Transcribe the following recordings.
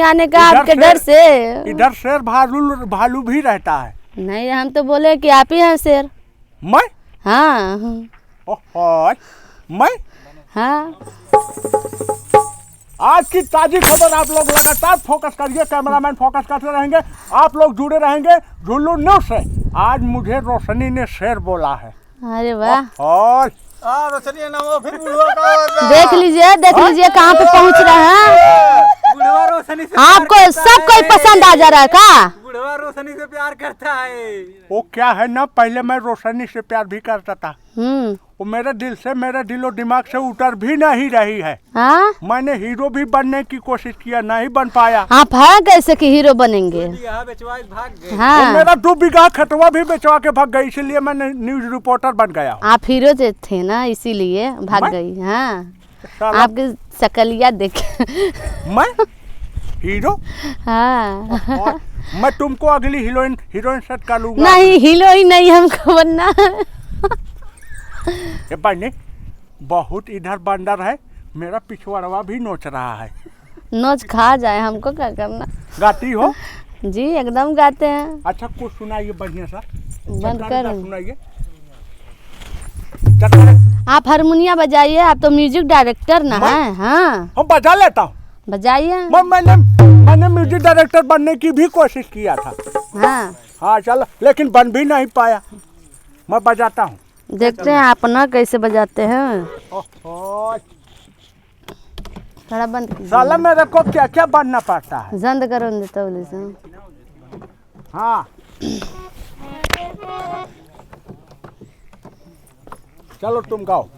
आने का आपके डर से। इधर शेर भालू भी रहता है। नहीं, हम तो बोले कि आप ही हैं शेर। मैं? हाँ। ओहो, मैं? हाँ। आज की ताजी खबर आप लोग लगातार फोकस करिए, कैमरामैन फोकस करते रहेंगे, आप लोग जुड़े रहेंगे झुल्लू न्यूज़ से। आज मुझे रोशनी ने शेर बोला है। अरे वाह। और रोशनी नाम फिर बुढ़वा देख लीजिए कहाँ पे पहुँच रहे हैं। बुढ़वा रोशनी से आपको सब कोई पसंद आ जा रहा है का? बुढ़वा रोशनी से प्यार करता है। वो क्या है ना, पहले मैं रोशनी से प्यार भी करता था, वो मेरे दिल से, मेरे दिलो दिमाग से उतर भी नहीं रही है। हाँ? मैंने हीरो भी बनने की कोशिश किया, नहीं बन पाया। आप है कैसे कि हीरो बनेंगे? भाग गए। हाँ। मेरा 2 बीघा खतवा भी बेचवा के भाग गई, इसलिए मैंने न्यूज रिपोर्टर बन गया। आप हीरो जो थे ना, इसीलिए भाग गई। हाँ, आपकी शकलिया देख। मैं हीरो? हाँ। मैं तुमको अगली हीरोइन सेट कर लूंगा। नहीं, हीरोइन नहीं हमको बनना। ये बने बहुत इधर बंदर है, मेरा पिछवाड़वा भी नोच रहा है। नोच खा जाए, हमको क्या करना। गाती हो? जी एकदम गाते हैं। अच्छा कुछ सुनाइए बढ़िया सा। बंद कर। सुनाइए। आप हारमोनिया बजाइए, आप तो म्यूजिक डायरेक्टर ना है। हाँ, हम बजा लेता हूँ। बजाइए। मैंने म्यूजिक डायरेक्टर बनने की भी कोशिश किया था। हाँ चलो, लेकिन बन भी नहीं पाया। मैं बजाता हूँ, देखते हैं अपना कैसे बजाते हैं। थोड़ा बंद कीजिए। साला मेरे को क्या क्या बनना पड़ता है। बंद करो देता बोले से। हाँ चलो तुम गाओ।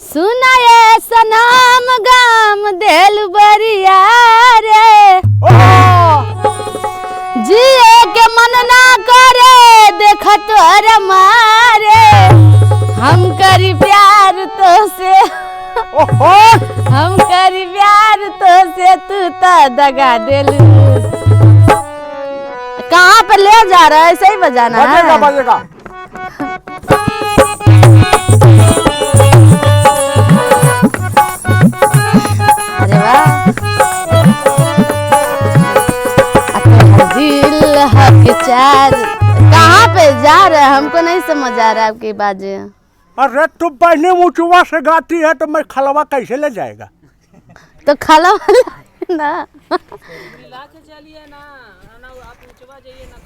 सुना ये सनम गाम दिल बरिया रे, जिए के मन ना करे देख तोर मारे। हम करी प्यार तो से, हम करी प्यार तो से, तू तो दगा दिल। कहाँ पे ले जा रहा है? ऐसे ही बजाना है। बजेगा। अरे वाह। दिल हक चार। कहाँ पे जा रहे हैं? हमको नहीं समझ आ रहा है आपकी बातें। अरे तुम पहले ऊंचवा से गाती है तो मैं खलवा कैसे ले जाएगा? तो खला वाला ना। चलिए ना, आप ऊंचवा जाइए ना।